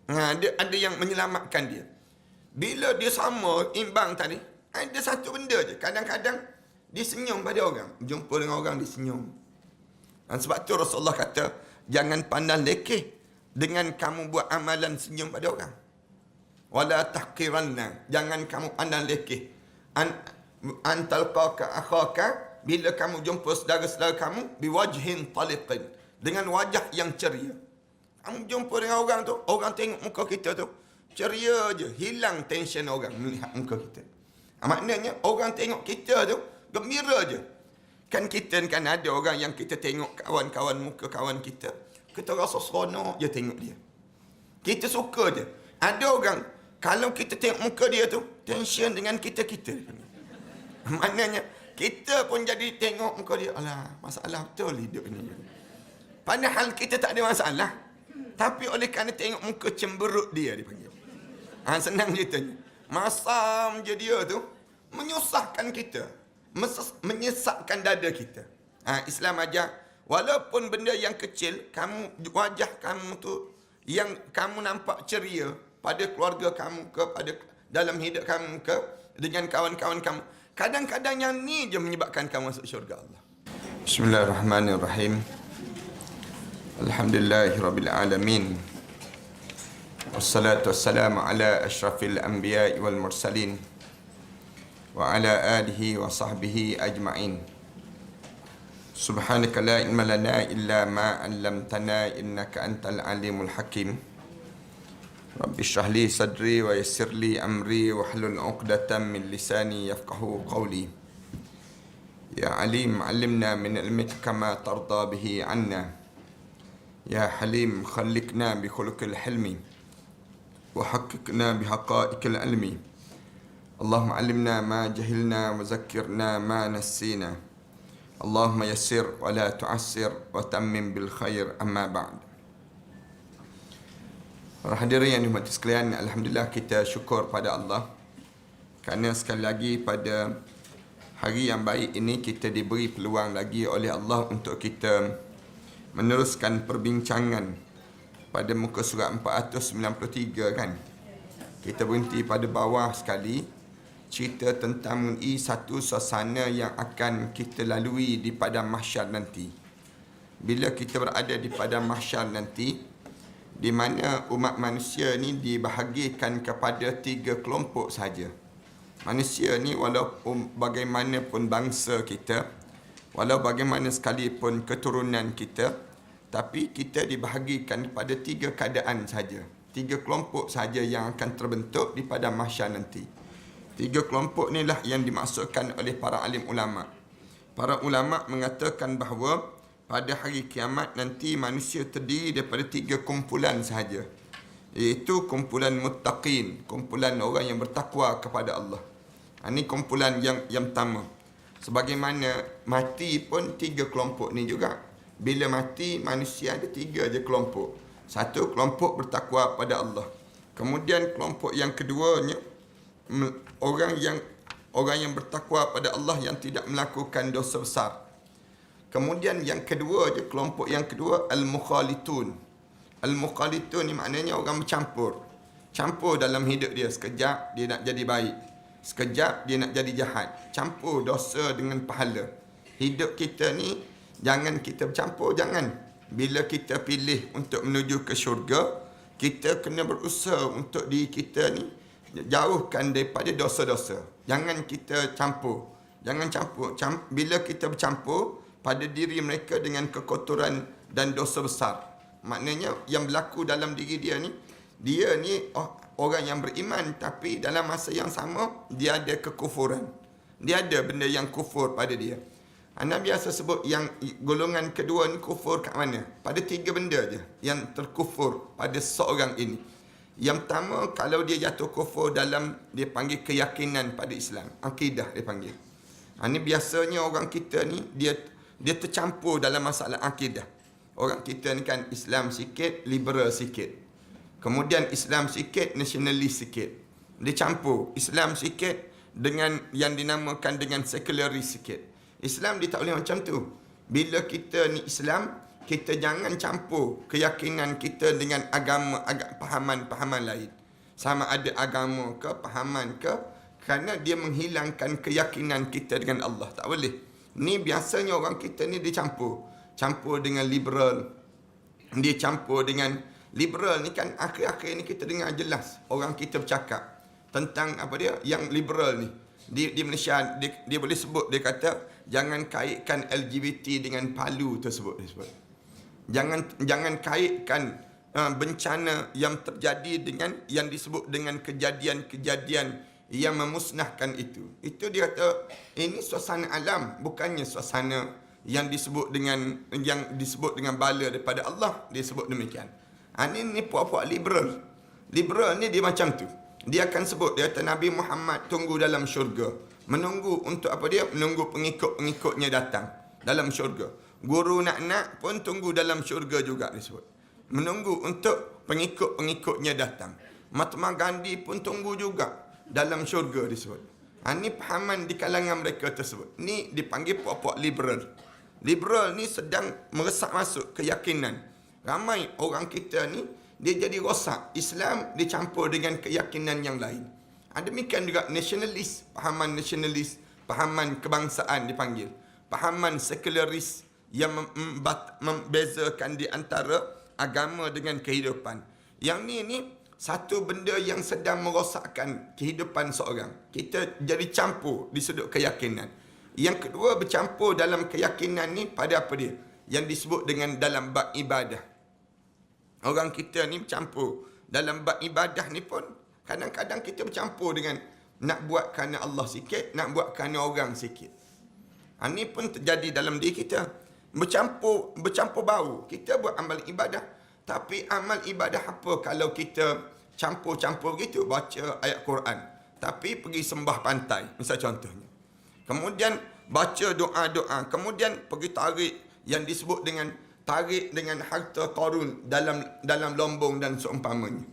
Ada yang menyelamatkan dia. Bila dia sama, imbang tadi, ada satu benda je. Kadang-kadang, dia senyum pada orang. Jumpa dengan orang, dia senyum. Dan sebab tu Rasulullah kata, jangan pandang lekeh dengan kamu buat amalan senyum pada orang. Wala tahqiranna. Jangan kamu pandang lekeh. Antalqaka akhaka. Bila kamu jumpa saudara-saudara kamu, biwajhin taliqin. Dengan wajah yang ceria. Kamu jumpa dengan orang tu, orang tengok muka kita tu, ceria je, hilang tension orang melihat muka kita. Maknanya orang tengok kita tu gembira je. Kan kita kan ada orang yang kita tengok kawan-kawan muka kawan kita rasa seronok je tengok dia. Kita suka je. Ada orang kalau kita tengok muka dia tu tension dengan kita. Maknanya kita pun jadi tengok muka dia, alah, masalah betul hidup ni. Padahal kita tak ada masalah. Tapi oleh kerana tengok muka cemberut dia dipanggil. Senang ceritanya. Masam je dia tu menyusahkan kita, menyesakkan dada kita. Islam ajar walaupun benda yang kecil, wajah kamu tu yang kamu nampak ceria pada keluarga kamu ke, pada dalam hidup kamu ke, dengan kawan-kawan kamu. Kadang-kadang yang ni je menyebabkan kamu masuk syurga Allah. Bismillahirrahmanirrahim. Alhamdulillahirabbil alamin. Wassalatu wassalamu ala asyrafil anbiya'i wal mursalin wa ala alihi wa sahbihi ajma'in. Subhanaka la ilma lana illa ma 'allamtana innaka antal alimul hakim. Rabbi shrah li sadri wa yassir li amri wa hlul 'uqdatam min lisani yafqahu qawli. Ya alim 'allimna min ilmika kama tarda bihi 'anna. Ya Halim khallikna bi khuluqil hilmi wa haqqikna bi haqa'iqil ilmi. Allahumma 'allimna ma jahilna wa zakkirna ma nassina. Allahumma yassir wa la tu'assir wa tammim bil khair, amma ba'd. Para hadirin yang dihormati sekalian, alhamdulillah kita syukur pada Allah kerana sekali lagi pada hari yang baik ini kita diberi peluang lagi oleh Allah untuk kita meneruskan perbincangan pada muka surat 493 kan. Kita berhenti pada bawah sekali, cerita tentang mengenai satu suasana yang akan kita lalui di padang mahsyar nanti. Bila kita berada di padang mahsyar nanti, di mana umat manusia ni dibahagikan kepada 3 kelompok saja. Manusia ni walaupun bagaimanapun bangsa kita, walau bagaimana sekalipun keturunan kita, tapi kita dibahagikan pada 3 keadaan saja. 3 kelompok saja yang akan terbentuk di padang mahsyar nanti. 3 kelompok inilah yang dimaksudkan oleh para alim ulama. Para ulama mengatakan bahawa pada hari kiamat nanti manusia terdiri daripada 3 kumpulan sahaja, iaitu kumpulan muttaqin, kumpulan orang yang bertakwa kepada Allah. Ini kumpulan yang pertama. Sebagaimana mati pun 3 kelompok ni juga. Bila mati manusia ada 3 je kelompok. Satu kelompok bertakwa pada Allah. Kemudian kelompok yang keduanya orang yang bertakwa pada Allah yang tidak melakukan dosa besar. Kemudian yang kedua je, kelompok yang kedua al-mukhalitun. Al-mukhalitun ni maknanya orang bercampur. Campur dalam hidup dia. Sekejap dia nak jadi baik, sekejap dia nak jadi jahat. Campur dosa dengan pahala. Hidup kita ni jangan kita bercampur, jangan. Bila kita pilih untuk menuju ke syurga, kita kena berusaha untuk diri kita ni jauhkan daripada dosa-dosa. Jangan kita campur. Jangan campur. Bila kita bercampur pada diri mereka dengan kekotoran dan dosa besar, maknanya yang berlaku dalam diri dia ni orang yang beriman, tapi dalam masa yang sama dia ada kekufuran. Dia ada benda yang kufur pada dia. Anda biasa sebut yang golongan kedua ni kufur kat mana? Pada 3 benda je yang terkufur pada seorang ini. Yang pertama, kalau dia jatuh kufur dalam, dia panggil keyakinan pada Islam. Akidah dia panggil. Ini biasanya orang kita ni, dia tercampur dalam masalah akidah. Orang kita ni kan Islam sikit, liberal sikit. Kemudian Islam sikit, nasionalis sikit. Dia campur Islam sikit dengan yang dinamakan dengan sekularis sikit. Islam dia tak boleh macam tu. Bila kita ni Islam, kita jangan campur keyakinan kita dengan agama, pahaman-pahaman lain. Sama ada agama ke, pahaman ke, kerana dia menghilangkan keyakinan kita dengan Allah. Tak boleh. Ni biasanya orang kita ni dia campur. Campur dengan liberal. Dia campur dengan liberal ni kan akhir-akhir ni kita dengar jelas orang kita bercakap tentang apa dia yang liberal ni. Di Malaysia dia boleh sebut, dia kata jangan kaitkan LGBT dengan palu tersebut dia sebut. Jangan kaitkan bencana yang terjadi dengan yang disebut dengan kejadian-kejadian yang memusnahkan itu. Itu dia kata ini suasana alam, bukannya suasana yang disebut dengan bala daripada Allah. Dia sebut demikian. Ini puak-puak liberal. Liberal ni dia macam tu. Dia akan sebut, dia kata Nabi Muhammad tunggu dalam syurga. Menunggu untuk apa dia? Menunggu pengikut-pengikutnya datang dalam syurga. Guru nak pun tunggu dalam syurga juga disebut. Menunggu untuk pengikut-pengikutnya datang. Mahatma Gandhi pun tunggu juga dalam syurga disebut. Ini pahaman di kalangan mereka tersebut. Ni dipanggil puak-puak liberal. Liberal ni sedang meresak masuk keyakinan. Ramai orang kita ni dia jadi rosak. Islam dicampur dengan keyakinan yang lain. Demikian juga nasionalis, pahaman kebangsaan dipanggil. Pahaman sekularis yang membezakan di antara agama dengan kehidupan. Yang ni satu benda yang sedang merosakkan kehidupan seorang. Kita jadi campur di sudut keyakinan. Yang kedua, bercampur dalam keyakinan ni pada apa dia? Yang disebut dengan dalam bab ibadah. Orang kita ni bercampur dalam bab ibadah ni pun kadang-kadang kita bercampur dengan nak buat kerana Allah sikit, nak buat kerana orang sikit. Ini pun terjadi dalam diri kita. Bercampur bau. Kita buat amal ibadah, tapi amal ibadah apa kalau kita campur-campur gitu, baca ayat Quran tapi pergi sembah pantai, misal contohnya. Kemudian baca doa-doa, kemudian pergi tarik yang disebut dengan tarik dengan harta Qarun dalam lombong dan seumpamanya.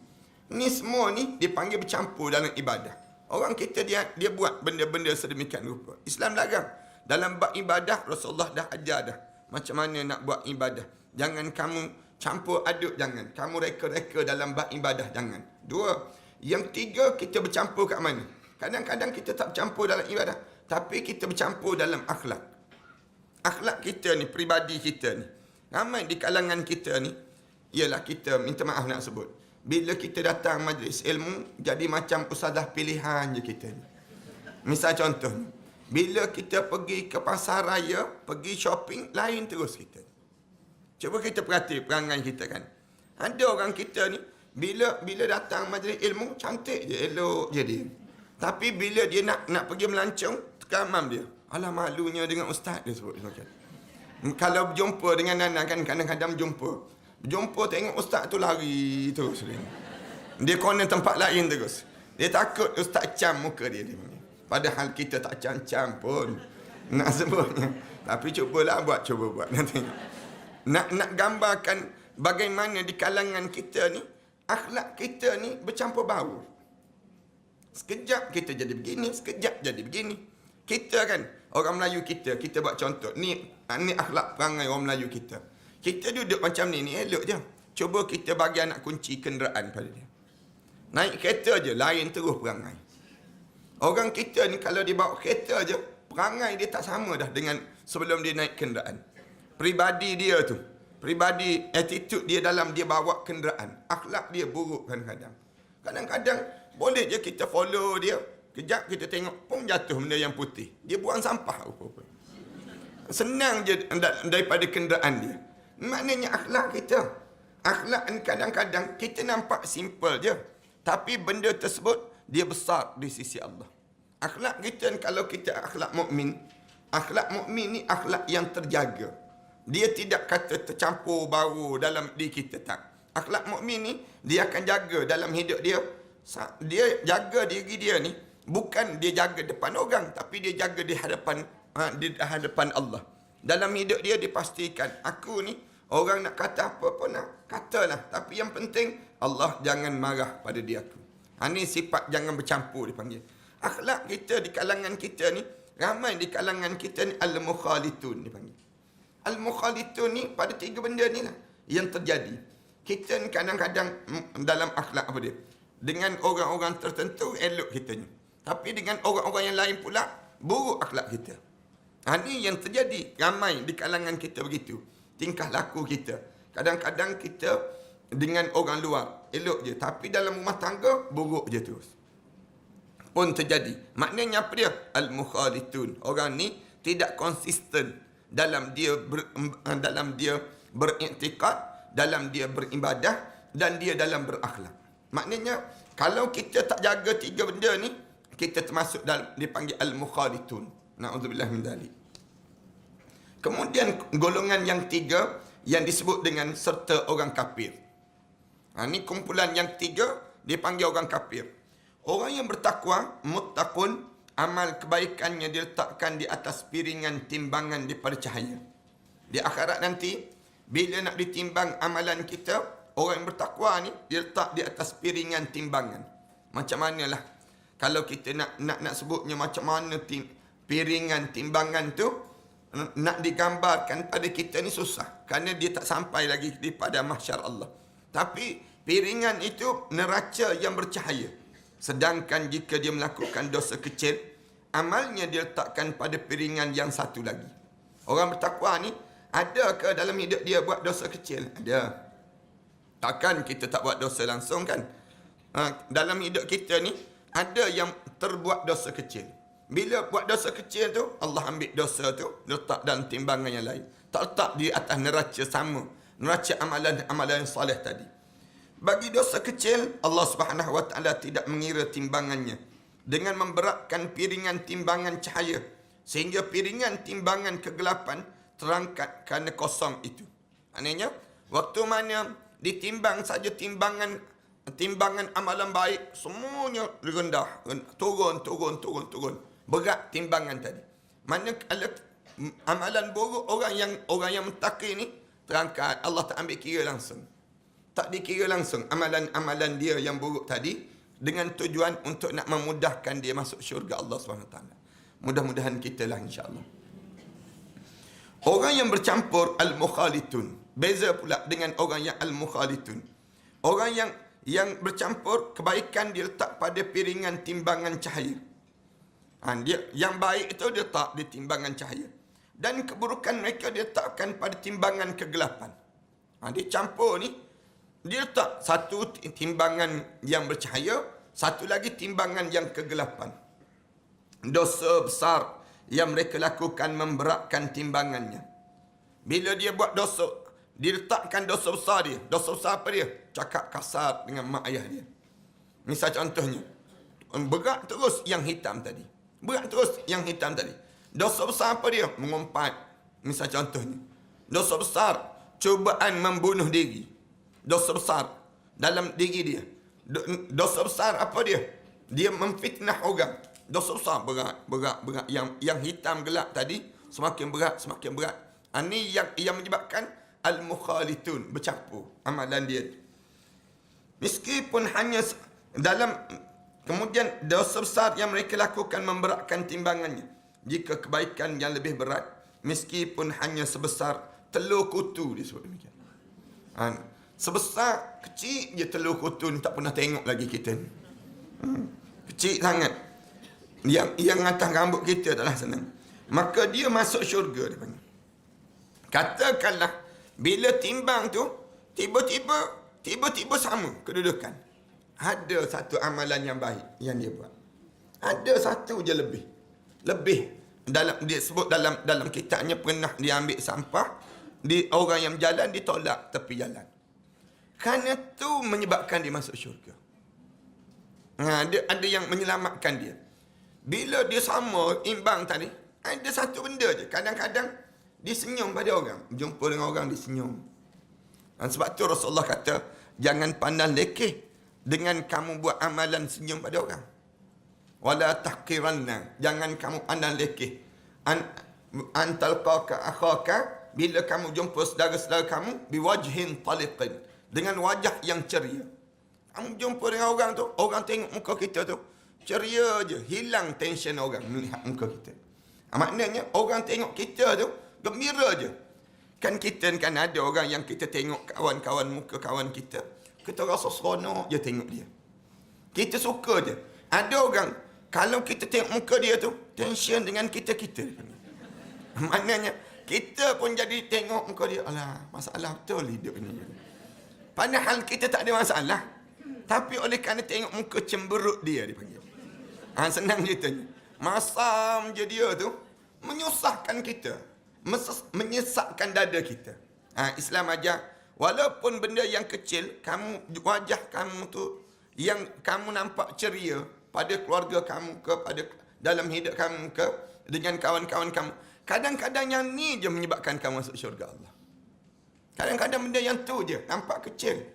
Ni semua ni dipanggil bercampur dalam ibadah. Orang kita dia buat benda-benda sedemikian rupa. Islam larang. Dalam bab ibadah Rasulullah dah ajar dah macam mana nak buat ibadah. Jangan kamu campur aduk, jangan. Kamu reka-reka dalam bab ibadah, jangan. Dua. Yang tiga, kita bercampur kat mana? Kadang-kadang kita tak bercampur dalam ibadah, tapi kita bercampur dalam akhlak. Akhlak kita ni, peribadi kita ni. Ramai di kalangan kita ni, ialah kita, minta maaf nak sebut, bila kita datang majlis ilmu, jadi macam ustazah pilihan je kita ni. Misal contoh, bila kita pergi ke pasar raya, pergi shopping, lain terus kita. Cuba kita perhati perangai kita kan. Ada orang kita ni, bila datang majlis ilmu, cantik je, elok je dia. Tapi bila dia nak pergi melancong, tekamam dia. Alah, malunya dengan ustaz, dia sebut. Kalau berjumpa dengan Nana kan, kadang-kadang berjumpa tengok ustaz tu lari terus dia corner tempat lain terus. Dia takut ustaz cam muka dia. Padahal kita tak cam-cam pun nak sebutnya. Tapi cuba buat nanti. Nak gambarkan bagaimana di kalangan kita ni akhlak kita ni bercampur baur. Sekejap kita jadi begini, sekejap jadi begini. Kita kan orang Melayu kita buat contoh. Ni akhlak perangai orang Melayu kita. Kita duduk macam ni elok je. Cuba kita bagi anak kunci kenderaan pada dia. Naik kereta je, lain terus perangai. Orang kita ni kalau dia bawa kereta je, perangai dia tak sama dah dengan sebelum dia naik kenderaan. Pribadi dia tu, attitude dia dalam dia bawa kenderaan. Akhlak dia buruk kadang-kadang. Kadang-kadang boleh je kita follow dia. Kejap kita tengok pun jatuh benda yang putih. Dia buang sampah apa-apa. Senang je daripada kenderaan dia. Maknanya akhlak kita. Akhlak ni kadang-kadang kita nampak simple je. Tapi benda tersebut dia besar di sisi Allah. Akhlak kita ni, kalau kita akhlak mukmin ni akhlak yang terjaga. Dia tidak kata tercampur baru dalam diri kita, tak. Akhlak mukmin ni dia akan jaga dalam hidup dia. Dia jaga diri dia ni, bukan dia jaga depan orang, tapi dia jaga di hadapan Allah. Dalam hidup dia dipastikan, aku ni orang nak kata apa pun nak katalah, tapi yang penting Allah jangan marah pada dia aku. Ini sifat jangan bercampur dipanggil. Akhlak kita di kalangan kita ni, ramai di kalangan kita ni al-mukhalitun dipanggil. Al-mukhalitun ni pada tiga benda ni lah yang terjadi. Kita ni kadang-kadang dalam akhlak apa dia? Dengan orang-orang tertentu elok kita ni. Tapi dengan orang-orang yang lain pula buruk akhlak kita. Ini yang terjadi. Ramai di kalangan kita begitu. Tingkah laku kita. Kadang-kadang kita dengan orang luar elok je. Tapi dalam rumah tangga buruk je terus. Pun terjadi. Maknanya apa dia? Al-mukhalitun. Orang ni tidak konsisten dalam dia beriktikad, dalam dia beribadah dan dia dalam berakhlak. Maknanya kalau kita tak jaga tiga benda ni, kita termasuk dalam dipanggil al-mukhalitun. Na'udzubillah min dzalik. Kemudian golongan yang tiga yang disebut dengan serta orang kafir. Ini kumpulan yang tiga dipanggil orang kafir. Orang yang bertakwa, muttaqun, amal kebaikannya diletakkan di atas piringan timbangan daripada cahaya. Di akhirat nanti, bila nak ditimbang amalan kita, orang yang bertakwa ni diletak di atas piringan timbangan. Macam manalah kalau kita nak sebutnya macam mana piringan timbangan tu nak digambarkan pada kita ni susah, kerana dia tak sampai lagi pada mahsyar Allah. Tapi piringan itu neraca yang bercahaya. Sedangkan jika dia melakukan dosa kecil, amalnya diletakkan pada piringan yang satu lagi. Orang bertakwa ni, ada ke dalam hidup dia buat dosa kecil? Ada. Takkan kita tak buat dosa langsung kan? Dalam hidup kita ni, ada yang terbuat dosa kecil. Bila buat dosa kecil tu, Allah ambil dosa tu, letak dalam timbangan yang lain. Tak letak di atas neraca sama. Neraca amalan yang soleh tadi. Bagi dosa kecil, Allah Subhanahu Wa Taala tidak mengira timbangannya dengan memberatkan piringan timbangan cahaya, sehingga piringan timbangan kegelapan terangkat kerana kosong itu. Maknanya, waktu mana ditimbang saja timbangan amalan baik, semuanya rendah, turun. Berat timbangan tadi. Mana kalau amalan buruk orang yang mentaqi ni terangkat, Allah tak ambil kira langsung. Tak dikira langsung amalan dia yang buruk tadi dengan tujuan untuk nak memudahkan dia masuk syurga Allah SWT. Mudah-mudahan kita lah insya-Allah. Orang yang bercampur al-mukhalitun. Beza pula dengan orang yang al-mukhalitun. Orang yang bercampur, kebaikan dia letak pada piringan timbangan cahaya. Dia yang baik itu dia letak di timbangan cahaya. Dan keburukan mereka dia letakkan pada timbangan kegelapan. Dia campur ni, dia letak satu timbangan yang bercahaya, satu lagi timbangan yang kegelapan. Dosa besar yang mereka lakukan memberatkan timbangannya. Bila dia buat dosa, dia letakkan dosa besar dia. Dosa besar apa dia? Cakap kasar dengan mak ayah dia. Misal contohnya, berat terus yang hitam tadi. Dosa besar apa dia? Mengumpat. Misal contohnya. Dosa besar, cubaan membunuh diri. Dosa besar dalam diri dia. Dosa besar apa dia? Dia memfitnah orang. Dosa besar berat. Yang hitam gelap tadi semakin berat. Ini yang menyebabkan al-mukhalitun, bercampur amalan dia. Meskipun hanya dalam kemudian dosa besar yang mereka lakukan memberatkan timbangannya. Jika kebaikan yang lebih berat, meskipun hanya sebesar telur kutu, disebut demikian. Sebesar kecil je telur kutu ni, tak pernah tengok lagi kita ni. Kecil sangat. Yang atas rambut kita taklah senang. Maka dia masuk syurga, dia panggil. Katakanlah bila timbang tu tiba-tiba sama kedudukan. Ada satu amalan yang baik yang dia buat. Ada satu je lebih. Dalam dia sebut dalam kitabnya, pernah dia ambil sampah di orang yang jalan, ditolak tepi jalan. Kerana tu menyebabkan dia masuk syurga. Ada yang menyelamatkan dia. Bila dia sama imbang tadi, ada satu benda je. Kadang-kadang dia senyum pada orang. Jumpa dengan orang, dia senyum. Dan sebab tu Rasulullah kata, jangan pandang lekeh dengan kamu buat amalan senyum pada orang. Wala tahqiranna. Jangan kamu pandang lekeh. Antalqaka akhaka. Bila kamu jumpa saudara-saudara kamu, biwajhin taliqin. Dengan wajah yang ceria. Kamu jumpa dengan orang tu, orang tengok muka kita tu, ceria je. Hilang tension orang melihat muka kita. Maknanya, orang tengok kita tu, gembira je. Kan kita kan ada orang yang kita tengok kawan-kawan muka kawan kita rasa seronok je tengok dia. Kita suka je. Ada orang, kalau kita tengok muka dia tu, tension dengan kita. Maknanya, kita pun jadi tengok muka dia, alah, masalah betul hidup ni. Padahal kita tak ada masalah. Tapi oleh kerana tengok muka cemberut dia dipanggil. Senang ceritanya. Masam je dia tu, menyusahkan kita. Menyesakkan dada kita. Islam ajar, walaupun benda yang kecil, wajah kamu tu, yang kamu nampak ceria pada keluarga kamu ke, pada dalam hidup kamu ke, dengan kawan-kawan kamu. Kadang-kadang yang ni je menyebabkan kamu masuk syurga Allah. Kadang-kadang benda yang tu je nampak kecil.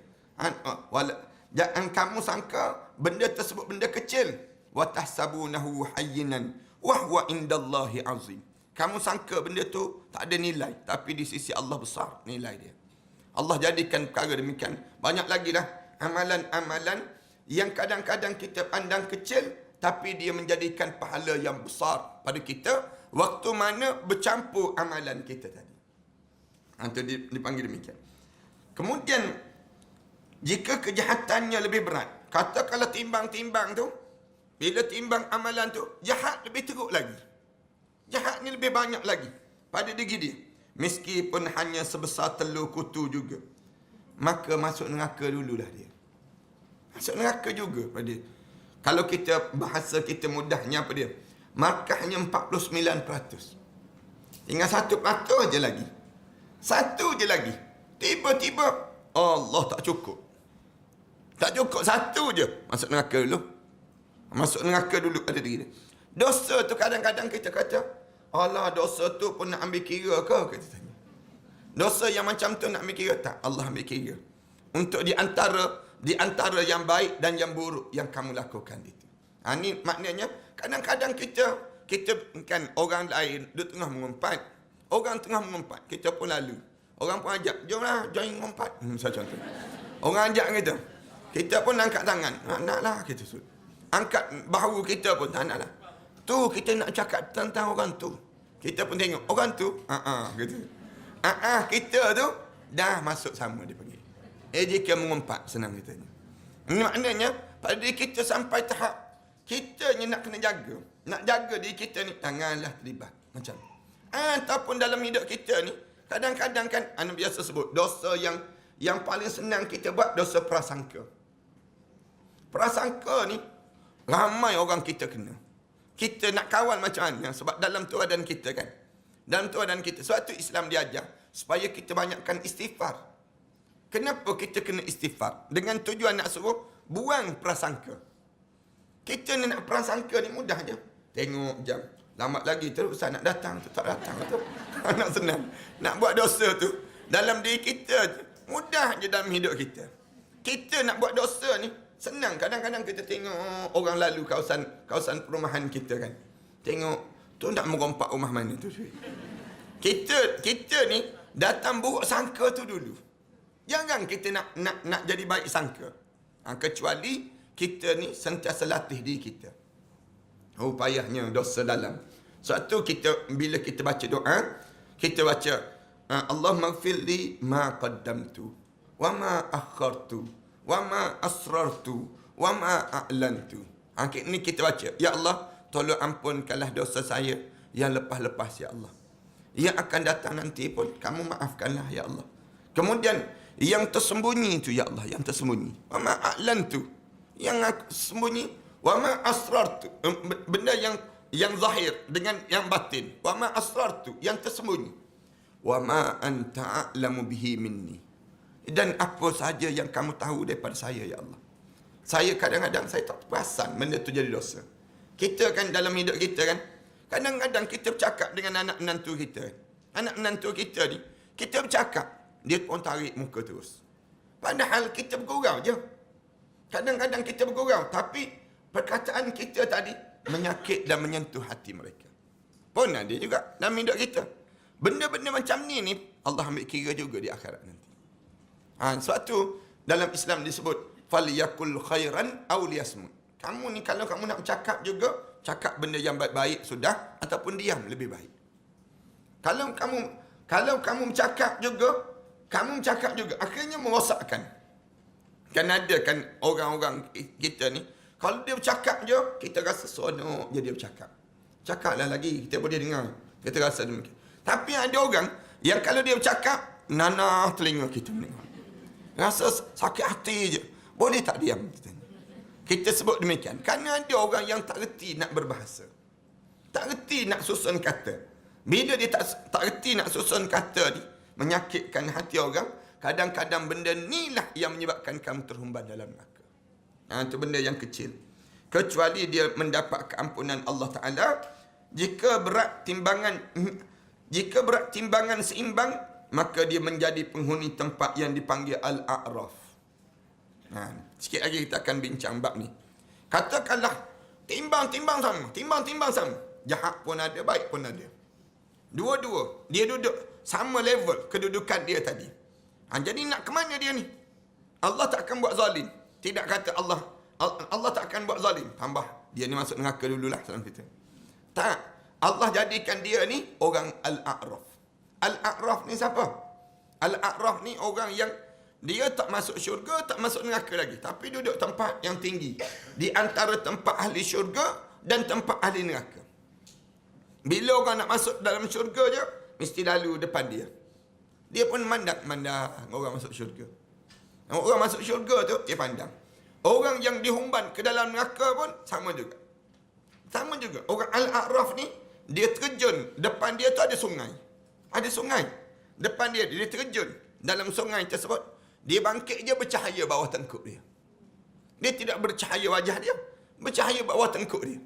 Jangan kamu sangka benda tersebut benda kecil. Wa tahsabunahu hayyinan wa huwa indallahi azim. Kamu sangka benda tu tak ada nilai, tapi di sisi Allah besar nilai dia. Allah jadikan perkara demikian. Banyak lagi lah amalan-amalan yang kadang-kadang kita pandang kecil, tapi dia menjadikan pahala yang besar pada kita waktu mana bercampur amalan kita tadi. Itu dipanggil demikian. Kemudian, jika kejahatannya lebih berat, katakanlah timbang-timbang tu, bila timbang amalan tu, jahat lebih teruk lagi. Jahat ni lebih banyak lagi pada diri dia. Meskipun hanya sebesar telur kutu juga, maka masuk neraka dululah dia. Masuk neraka juga pada dia. Kalau kita bahasa kita mudahnya apa dia? Markahnya 49%. Tinggal 1% je lagi. 1 je lagi. Tiba-tiba Allah tak cukup. Tak cukup 1 je. Masuk neraka dulu. Masuk neraka dulu pada diri dia. Dosa tu kadang-kadang kita kata, Allah, dosa tu pun nak ambil kira ke? Kita tanya. Dosa yang macam tu nak ambil kira? Tak, Allah ambil kira. Untuk di antara yang baik dan yang buruk yang kamu lakukan itu. Ini maknanya, kadang-kadang kita kan orang lain, dia tengah mengumpat. Orang tengah mengumpat, kita pun lalu. Orang pun ajak, jomlah, join mengumpat. Misal contoh. Orang ajak kita. Kita pun angkat tangan. Naklah, kita suruh. Angkat bahu kita pun, tak naklah. Tu kita nak cakap tentang orang tu. Kita pun tengok orang tu, gitu. Kita tu dah masuk sama dia panggil. Jika mengumpat, senang kitanya. Ini maknanya pada diri kita sampai tahap kita ni nak kena jaga. Nak jaga diri kita ni, janganlah terlibat macam ni. Ataupun dalam hidup kita ni, kadang-kadang kan anda biasa sebut dosa yang paling senang kita buat, dosa prasangka. Prasangka ni ramai orang kita kena. Kita nak kawal macam mana? Sebab dalam tuadan kita kan. Dalam tuadan kita. Sebab tu Islam diajar supaya kita banyakkan istighfar. Kenapa kita kena istighfar? Dengan tujuan nak suruh buang prasangka. Kita ni nak prasangka ni mudah je. Tengok jam. Lambat lagi terus Ustaz nak datang tu tak datang tu. Nak senang. Nak buat dosa tu dalam diri kita je. Mudah je dalam hidup kita. Kita nak buat dosa ni senang. Kadang-kadang kita tengok orang lalu kawasan perumahan kita kan. Tengok tu nak merompak rumah mana tu. Kita ni datang buruk sangka tu dulu. Jangan kita nak jadi baik sangka. Kecuali kita ni sentiasa latih diri kita. Payahnya dosa dalam. Sebab tu bila kita baca doa, kita baca Allahumma ighfirli ma qaddamtu wa ma akhartu wa ma asrartu wa ma a'lantu. Ni kita baca, ya Allah, tolong ampunkanlah dosa saya yang lepas-lepas ya Allah. Yang akan datang nanti pun kamu maafkanlah ya Allah. Kemudian yang tersembunyi itu ya Allah, yang tersembunyi. Wa ma a'lantu, yang sembunyi. Wa ma asrartu, benda yang zahir dengan yang batin. Wa ma asrartu, yang tersembunyi. Wa ma anta a'lamu bihi minni, dan apa sahaja yang kamu tahu daripada saya ya Allah. Saya kadang-kadang saya tak perasan benda tu jadi dosa. Kita kan dalam hidup kita kan, kadang-kadang kita bercakap dengan anak menantu kita. Anak menantu kita ni, kita bercakap, dia pun tarik muka terus. Padahal kita bergurau je. Kadang-kadang kita bergurau, tapi perkataan kita tadi menyakit dan menyentuh hati mereka. Pun ada juga dalam hidup kita. Benda-benda macam ni Allah ambil kira juga di akhirat nanti. Sebab tu dalam Islam disebut falyakul khairan aw liyasmut. Kamu ni kalau kamu nak bercakap juga, cakap benda yang baik-baik sudah, ataupun diam lebih baik. Kalau kamu Kalau kamu bercakap juga, akhirnya merosakkan. Kan ada kan orang-orang kita ni, kalau dia bercakap je, kita rasa seronok je dia bercakap. Cakaplah lagi, kita boleh dengar. Kita rasa demikian. Tapi ada orang yang kalau dia bercakap, nanah telinga kita mendengar. Rasa sakit hati je. Boleh tak diam? Kita sebut demikian. Kerana ada orang yang tak reti nak berbahasa. Tak reti nak susun kata. Bila dia tak reti nak susun kata ni, menyakitkan hati orang, kadang-kadang benda ni lah yang menyebabkan kamu terhumban dalam neraka. Itu benda yang kecil. Kecuali dia mendapat keampunan Allah Ta'ala, jika berat timbangan seimbang, maka dia menjadi penghuni tempat yang dipanggil Al-A'raf. Sikit lagi kita akan bincang bab ni. Katakanlah timbang sama. Jahat pun ada, baik pun ada. Dua-dua dia duduk sama level kedudukan dia tadi. Jadi nak ke mana dia ni? Allah tak akan buat zalim. Tidak kata Allah tak akan buat zalim. Tambah dia ni masuk neraka dululah salam kita. Tak. Allah jadikan dia ni orang Al-A'raf. Al-A'raf ni siapa? Al-A'raf ni orang yang dia tak masuk syurga, tak masuk neraka lagi. Tapi duduk tempat yang tinggi. Di antara tempat ahli syurga dan tempat ahli neraka. Bila orang nak masuk dalam syurga je, mesti lalu depan dia. Dia pun mandang orang masuk syurga. Orang masuk syurga tu, dia pandang. Orang yang dihumban ke dalam neraka pun sama juga. Sama juga. Orang Al-A'raf ni, dia terjun. Depan dia tu ada sungai. Ada sungai. Depan dia terjun. Dalam sungai tersebut, dia bangkit je bercahaya bawah tengkuk dia. Dia tidak bercahaya wajah dia. Bercahaya bawah tengkuk dia.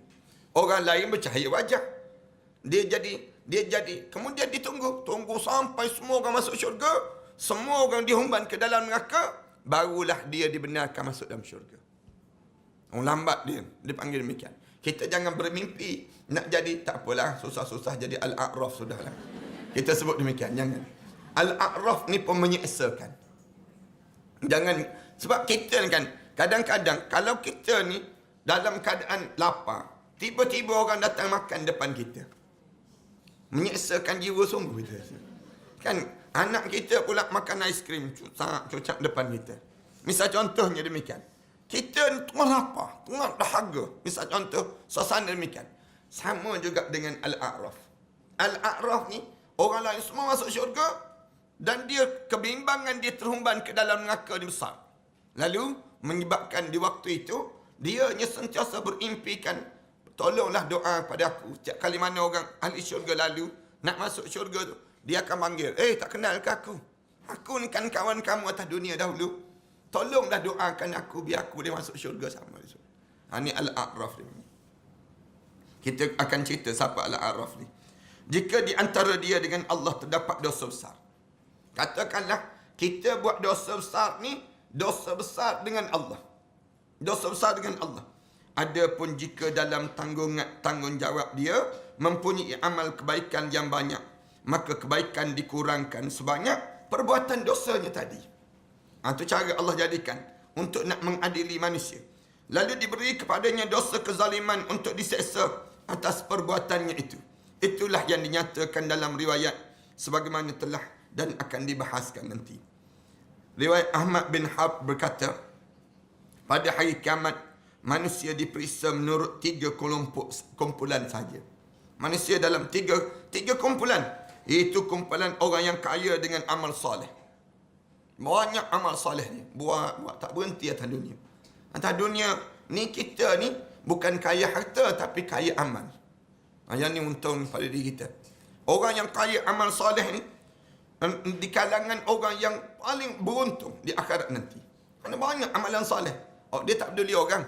Orang lain bercahaya wajah. Dia jadi. Kemudian ditunggu. Tunggu sampai semua orang masuk syurga. Semua orang dihumban ke dalam neraka. Barulah dia dibenarkan masuk dalam syurga. Lambat dia. Dia panggil demikian. Kita jangan bermimpi nak jadi, tak apalah, susah-susah jadi Al-A'raf sudahlah. Kita sebut demikian. Jangan. Al-A'raf ni pun menyeksakan. Jangan. Sebab kita kan, kadang-kadang kalau kita ni dalam keadaan lapar, tiba-tiba orang datang makan depan kita. Menyeksakan jiwa sungguh kita. Kan anak kita pula makan aiskrim cucak depan kita. Misal contohnya demikian. Kita ni tengah lapar, tengah dahaga. Misal contoh suasana demikian. Sama juga dengan Al-A'raf. Al-A'raf ni orang lain semua masuk syurga dan dia kebimbangan dia terhumban ke dalam neraka ni besar. Lalu menyebabkan di waktu itu dia sentiasa berimpikan, tolonglah doa pada aku. Setiap kali mana orang ahli syurga lalu nak masuk syurga tu, dia akan panggil, tak kenal ke aku? Aku ni kan kawan kamu atas dunia dahulu. Tolonglah doakan aku biar aku boleh masuk syurga sama. Ini Al-A'raf ni. Kita akan cerita siapa Al-A'raf ni. Jika di antara dia dengan Allah terdapat dosa besar. Katakanlah kita buat dosa besar ni, dosa besar dengan Allah. Dosa besar dengan Allah. Adapun jika dalam tanggungjawab dia mempunyai amal kebaikan yang banyak, maka kebaikan dikurangkan sebanyak perbuatan dosanya tadi. Itu cara Allah jadikan untuk nak mengadili manusia. Lalu diberi kepadanya dosa kezaliman untuk diseksa atas perbuatannya itu. Itulah yang dinyatakan dalam riwayat sebagaimana telah dan akan dibahaskan nanti. Riwayat Ahmad bin Harb berkata, pada hari kiamat manusia diperiksa menurut 3 kumpulan saja. Manusia dalam tiga kumpulan. Iaitu kumpulan orang yang kaya dengan amal soleh. Banyak amal soleh ni. Buat tak berhenti atas dunia. Atas dunia ni kita ni bukan kaya harta tapi kaya amal. Yang ni untung pada diri kita. Orang yang kaya amal soleh ni di kalangan orang yang paling beruntung di akhirat nanti. Kerana banyak amalan soleh. Dia tak peduli orang.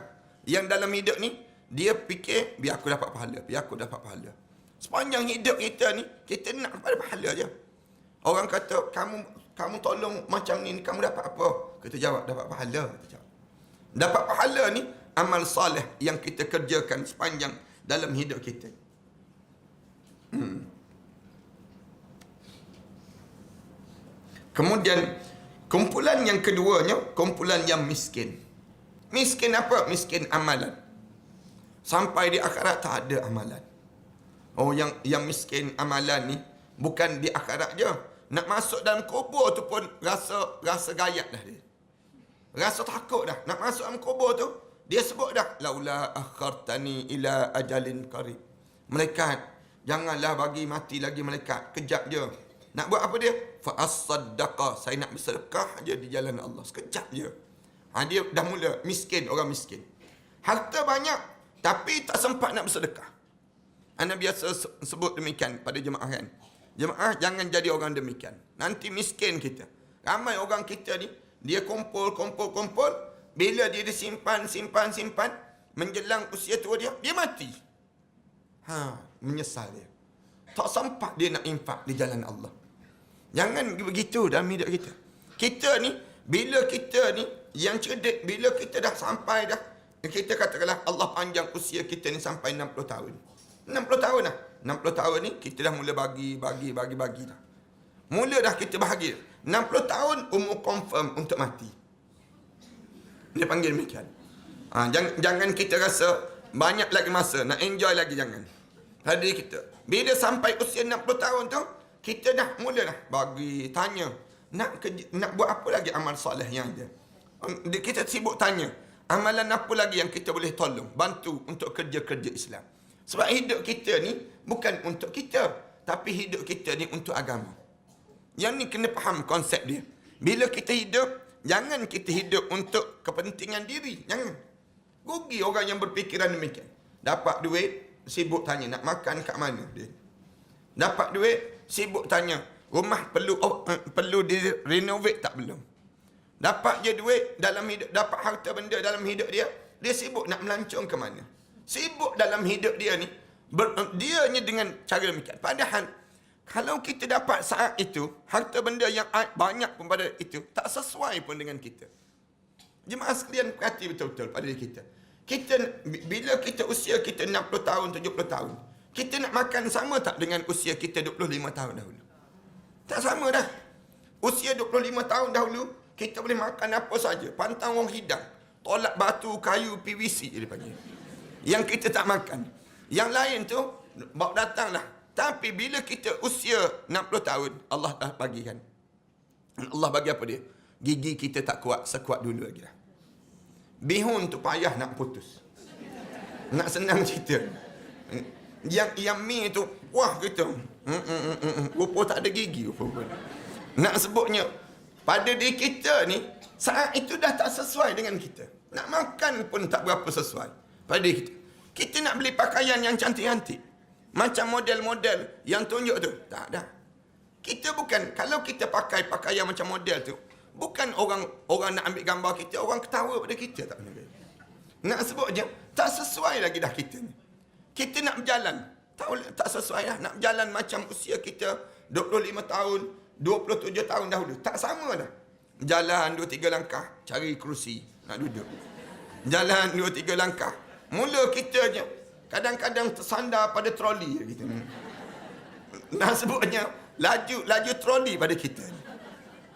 Yang dalam hidup ni, dia fikir, biar aku dapat pahala. Sepanjang hidup kita ni, kita nak pada pahala je. Orang kata, kamu tolong macam ni, kamu dapat apa? Kita jawab, dapat pahala. Dapat pahala ni, amal soleh yang kita kerjakan sepanjang dalam hidup kita. Kemudian, kumpulan yang keduanya, kumpulan yang miskin. Miskin apa? Miskin amalan. Sampai di akhirat tak ada amalan. Yang miskin amalan ni, Bukan di akhirat je. Nak masuk dalam kubur tu pun rasa gayat dah dia. Rasa takut dah. Nak masuk dalam kubur tu, dia sebut dah, laula akhartani ila ajalin qarib. Malaikat, janganlah bagi mati lagi malaikat. Kejap je. Nak buat apa dia? Fa as-saddaqa. Saya nak bersedekah je di jalan Allah. Sekejap je. Dia dah mula miskin, orang miskin. Harta banyak, tapi tak sempat nak bersedekah. Anda biasa sebut demikian pada jemaah kan. Jemaah jangan jadi orang demikian. Nanti miskin kita. Ramai orang kita ni, dia kumpul. Bila dia simpan. Menjelang usia tua dia mati. Menyesal dia. Tak sempat dia nak infak di jalan Allah. Jangan begitu dalam hidup kita. Kita ni, bila kita ni, yang cerdik, bila kita dah sampai dah, kita katakanlah Allah panjang usia kita ni sampai 60 tahun. 60 tahun dah. 60 tahun ni kita dah mula bagi dah. Mula dah kita bahagia. 60 tahun umur confirm untuk mati. Dia panggil demikian. Jangan kita rasa banyak lagi masa, nak enjoy lagi, jangan. Tadi kita, bila sampai usia 60 tahun tu, kita dah mula dah bagi, tanya, nak buat apa lagi amal soleh yang ada. Kita sibuk tanya, amalan apa lagi yang kita boleh tolong, bantu untuk kerja-kerja Islam. Sebab hidup kita ni bukan untuk kita, tapi hidup kita ni untuk agama. Yang ni kena faham konsep dia. Bila kita hidup, jangan kita hidup untuk kepentingan diri. Jangan. Rugi orang yang berfikiran demikian. Dapat duit, sibuk tanya nak makan kat mana dia. Dapat duit, sibuk tanya rumah perlu direnovate tak belum. Dapat je duit dalam hidup, dapat harta benda dalam hidup dia, dia sibuk nak melancong ke mana. Sibuk dalam hidup dia ni, dia ni dengan cara demikian. Padahal, kalau kita dapat saat itu, harta benda yang banyak pun pada itu, tak sesuai pun dengan kita. Jemaah sekalian perhati betul-betul pada diri kita. Bila kita usia kita 60 tahun, 70 tahun, kita nak makan sama tak dengan usia kita 25 tahun dahulu? Tak sama dah. Usia 25 tahun dahulu, kita boleh makan apa saja. Pantang orang hidang. Tolak batu, kayu, PVC dia panggil. Yang kita tak makan. Yang lain tu, bawa datanglah. Tapi bila kita usia 60 tahun, Allah dah bagikan. Allah bagi apa dia? Gigi kita tak kuat sekuat dulu lagi dah. Bihun tu payah nak putus. Nak senang cerita. Yang mi tu, wah kita. Rupa tak ada gigi. Nak sebutnya, pada diri kita ni, saat itu dah tak sesuai dengan kita. Nak makan pun tak berapa sesuai. Pada kita. Kita nak beli pakaian yang cantik-cantik. Macam model-model yang tunjuk tu. Tak ada. Kita bukan, kalau kita pakai pakaian macam model tu, bukan orang nak ambil gambar kita, orang ketawa pada kita. Tak benar. Nak sebut je, tak sesuai lagi dah kita ni. Kita nak berjalan. Tak sesuai lah. Nak berjalan macam usia kita 25 tahun, 27 tahun dahulu. Tak sama dah. Jalan 2-3 langkah, cari kerusi, nak duduk. Jalan 2-3 langkah. Mula kita je kadang-kadang tersandar pada troli kita. Nak sebutnya laju troli pada kita.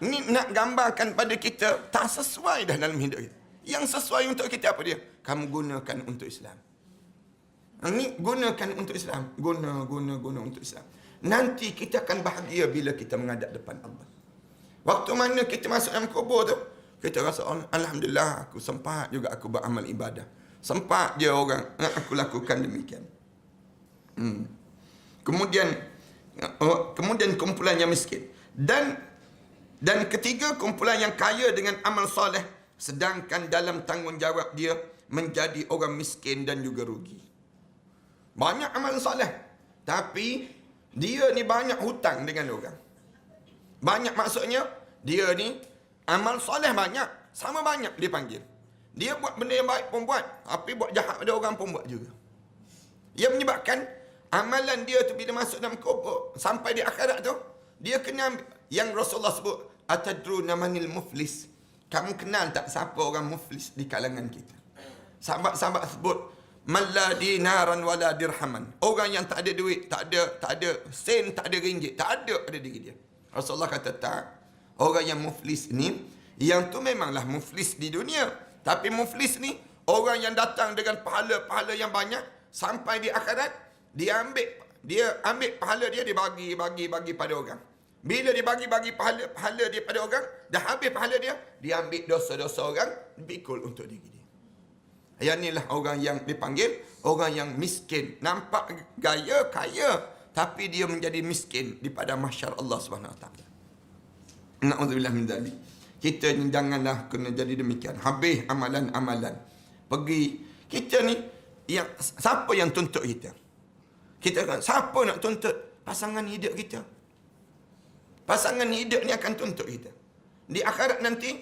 Ni nak gambarkan pada kita tak sesuai dah dalam hidup kita. Yang sesuai untuk kita apa dia? Kamu gunakan untuk Islam. Ni gunakan untuk Islam. Guna untuk Islam. Nanti kita akan bahagia bila kita menghadap depan Allah. Waktu mana kita masuk dalam kubur tu, kita rasa alhamdulillah aku sempat juga aku beramal ibadah. Sempat je orang aku lakukan demikian. Kemudian kumpulan yang miskin. Dan ketiga, kumpulan yang kaya dengan amal soleh, sedangkan dalam tanggungjawab dia menjadi orang miskin dan juga rugi. Banyak amal soleh, tapi dia ni banyak hutang dengan orang. Banyak maksudnya, dia ni amal soleh banyak, sama banyak dia panggil. Dia buat benda yang baik pun buat, tapi buat jahat pada orang pun buat juga. Ia menyebabkan amalan dia tu bila masuk dalam kubur, sampai di akhirat tu, dia kena yang Rasulullah sebut, atadruna manil muflis. Kamu kenal tak siapa orang muflis di kalangan kita? Sahabat-sahabat sebut, man la dinaran wala dirhaman. Orang yang tak ada duit, tak ada sen, tak ada ringgit, tak ada pada diri dia. Rasulullah kata tak. Orang yang muflis ni, yang tu memanglah muflis di dunia. Tapi muflis ni, orang yang datang dengan pahala-pahala yang banyak, sampai di akhirat, dia ambil dia ambil pahala dia, dia bagi pada orang. Bila dia bagi pahala dia pada orang, dah habis pahala dia, dia ambil dosa-dosa orang, pikul untuk diri dia. Yang inilah orang yang dipanggil orang yang miskin. Nampak gaya kaya, tapi dia menjadi miskin di pada mahsyar Allah Subhanahu Wa Taala. Na'udzubillah min dzalik. Kita ni janganlah kena jadi demikian. Habis amalan-amalan. Pergi. Kita ni, yang siapa yang tuntut kita? Kita kan, siapa nak tuntut? Pasangan hidup kita. Pasangan hidup ni akan tuntut kita. Di akhirat nanti,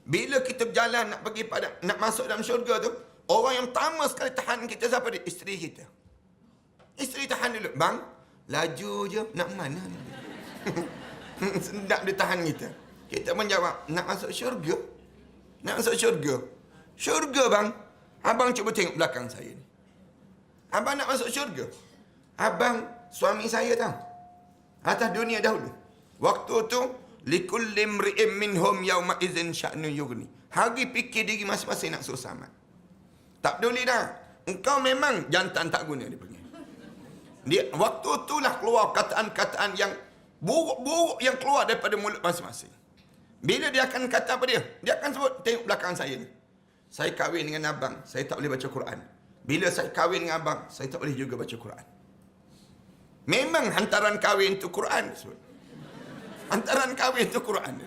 bila kita berjalan nak pergi nak masuk dalam syurga tu, orang yang pertama sekali tahan kita siapa dia? Isteri kita. Isteri tahan dulu. Bang, laju je. Nak mana ni? Nak dia tahan kita. Kita menjawab, nak masuk syurga? Nak masuk syurga? Syurga bang. Abang cuba tengok belakang saya ni. Abang nak masuk syurga? Abang, suami saya tahu. Atas dunia dahulu. Waktu tu, likulli imri'in minhum yawma idzin sya'nu yughni. Hari fikir diri masing-masing nak suruh selamat. Tak peduli dah. Engkau memang jantan tak guna, dia panggil. Dia, waktu itulah keluar kataan-kataan yang buruk-buruk yang keluar daripada mulut masing-masing. Bila dia akan kata apa dia? Dia akan sebut, tengok belakang saya ni. Saya kahwin dengan abang, saya tak boleh baca Quran. Bila saya kahwin dengan abang, saya tak boleh juga baca Quran. Memang hantaran kahwin itu Quran. Hantaran kahwin itu Quran.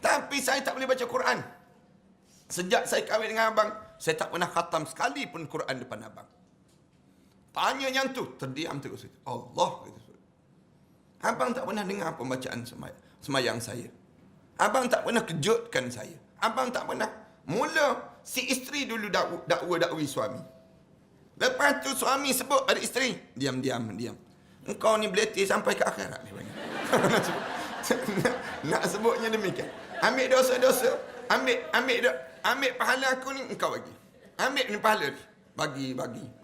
Tapi saya tak boleh baca Quran. Sejak saya kahwin dengan abang, saya tak pernah khatam sekali pun Quran depan abang. Tanya yang tu, terdiam terus. Allah kata. Abang tak pernah dengar pembacaan semayang saya. Abang tak pernah kejutkan saya. Abang tak pernah. Mula si isteri dulu dakwa suami. Lepas tu suami sebut ada isteri. Diam. Engkau ni beleti sampai ke akhirat. nak sebutnya demikian. Ambil dosa-dosa. Ambil pahala aku ni engkau bagi. Ambil ni pahala ni. Bagi.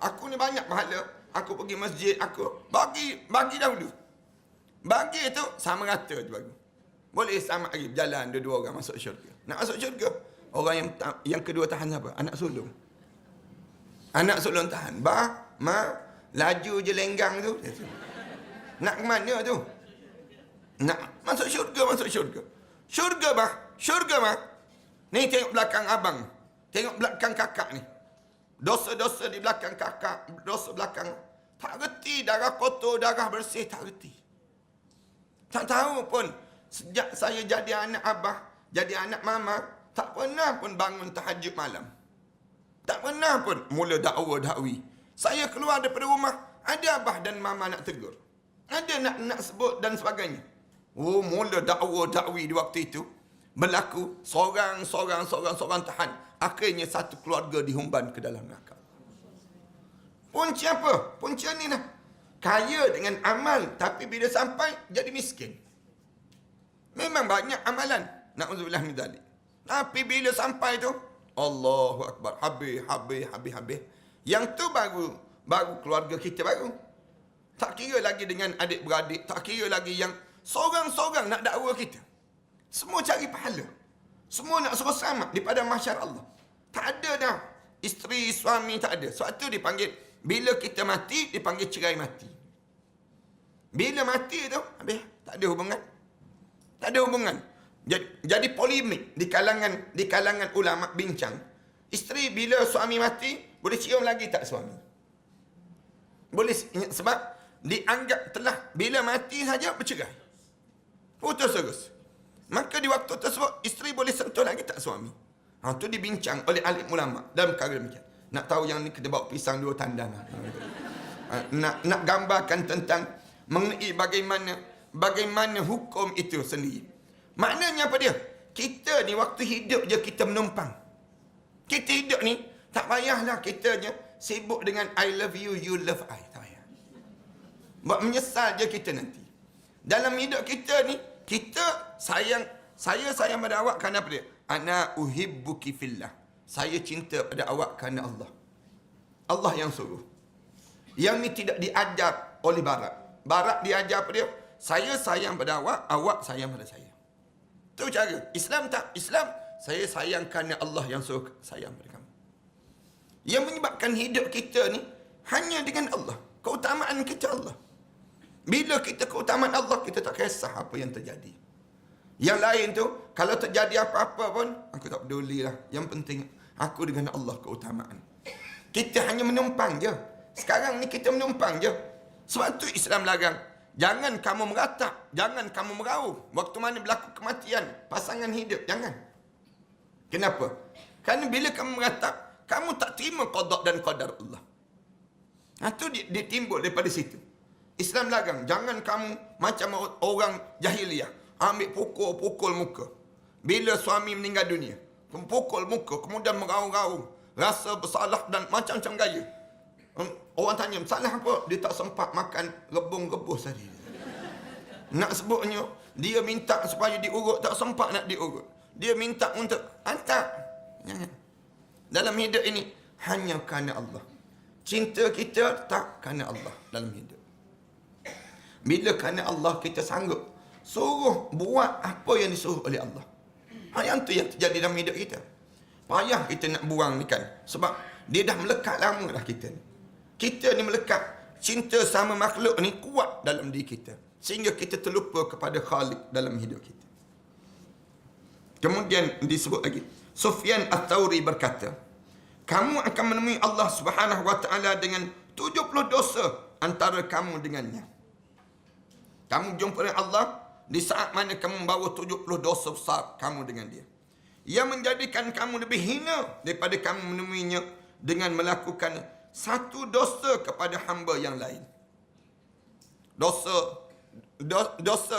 Aku ni banyak pahala. Aku pergi masjid. Aku bagi dahulu. Bagi tu sama rata tu bagi. Boleh sama lagi berjalan dua-dua orang masuk syurga. Nak masuk syurga. Orang yang kedua tahan siapa? Anak sulung. Anak sulung tahan. Laju je lenggang tu. Nak ke mana tu? Nak masuk syurga. Syurga bah. Ni tengok belakang abang. Tengok belakang kakak ni. Dosa-dosa di belakang kakak. Dosa belakang. Tak reti darah kotor, darah bersih. Tak reti. Tak tahu pun. Sejak saya jadi anak abah, jadi anak mama, tak pernah pun bangun tahajud malam. Tak pernah pun mula dakwi. Saya keluar daripada rumah, ada abah dan mama nak tegur. Ada nak sebut dan sebagainya. Oh, mula dakwi di waktu itu. Berlaku seorang tahan. Akhirnya satu keluarga dihumban ke dalam neraka. Punca apa? Punca ni lah. Kaya dengan amal, tapi bila sampai jadi miskin. Memang banyak amalan. Na'udzubillah min dzalik. Tapi bila sampai tu, Allahu Akbar. Habis. Yang tu baru keluarga kita baru. Tak kira lagi dengan adik-beradik. Tak kira lagi yang seorang-seorang nak dakwa kita. Semua cari pahala. Semua nak suruh selamat daripada mahsyar Allah. Tak ada dah. Isteri, suami tak ada. Sebab tu dipanggil, bila kita mati, dipanggil cerai mati. Bila mati tu, habis. Tak ada hubungan. Tak ada hubungan. Jadi polemik di kalangan ulama bincang. Isteri bila suami mati, boleh cium lagi tak suami? Boleh, sebab dianggap telah bila mati saja bercerai. Putus terus. Maka di waktu tersebut, isteri boleh sentuh lagi tak suami? Itu dibincang oleh alim ulama dalam perkara demikian. Nak tahu yang ni kita bawa pisang dua tandan. Nak gambarkan tentang mengenai bagaimana hukum itu sendiri. Maknanya apa dia? Kita ni waktu hidup je kita menumpang. Kita hidup ni tak payahlah kita je sibuk dengan I love you, you love I. Tak payah. Buat menyesal je kita nanti. Dalam hidup kita ni, kita sayang pada awak kerana apa dia? Ana uhibbuki fillah. Saya cinta pada awak kerana Allah. Allah yang suruh. Yang ni tidak diajar oleh Barat. Barat diajar pada dia, saya sayang pada awak, awak sayang pada saya. Itu cara. Islam tak. Islam, saya sayang kerana Allah yang suruh sayang pada kamu. Yang menyebabkan hidup kita ni hanya dengan Allah. Keutamaan kita Allah. Bila kita keutamaan Allah, kita tak kisah apa yang terjadi. Yang lain tu, kalau terjadi apa-apa pun, aku tak peduli lah. Yang penting, aku dengan Allah keutamaan. Kita hanya menumpang je. Sekarang ni kita menumpang je. Sebab tu Islam larang. Jangan kamu meratap. Jangan kamu merauh. Waktu mana berlaku kematian, pasangan hidup. Jangan. Kenapa? Kerana bila kamu meratap, kamu tak terima qada dan qadar Allah. Itu ditimbul daripada situ. Islam larang. Jangan kamu macam orang jahiliyah. Ambil pukul muka. Bila suami meninggal dunia, pukul muka, kemudian meraung-raung. Rasa bersalah dan macam-macam gaya. Orang tanya, salah apa? Dia tak sempat makan rebung-rebus tadi. Nak sebutnya, dia minta supaya diurut, tak sempat nak diurut. Dia minta untuk hantar. Jangan. Dalam hidup ini, hanya kerana Allah. Cinta kita tak kerana Allah dalam hidup. Bila kerana Allah kita sanggup suruh buat apa yang disuruh oleh Allah. Yang tu yang terjadi dalam hidup kita. Payah kita nak buang ni kan. Sebab dia dah melekat lama dah kita ni. Kita ni melekat. Cinta sama makhluk ni kuat dalam diri kita. Sehingga kita terlupa kepada Khalik dalam hidup kita. Kemudian disebut lagi. Sufyan Ats-Tsauri berkata, kamu akan menemui Allah Subhanahu Wa Taala dengan 70 dosa antara kamu dengannya. Kamu jumpa dengan Allah di saat mana kamu membawa 70 dosa besar kamu dengan dia. Yang menjadikan kamu lebih hina daripada kamu menemuinya dengan melakukan satu dosa kepada hamba yang lain. Dosa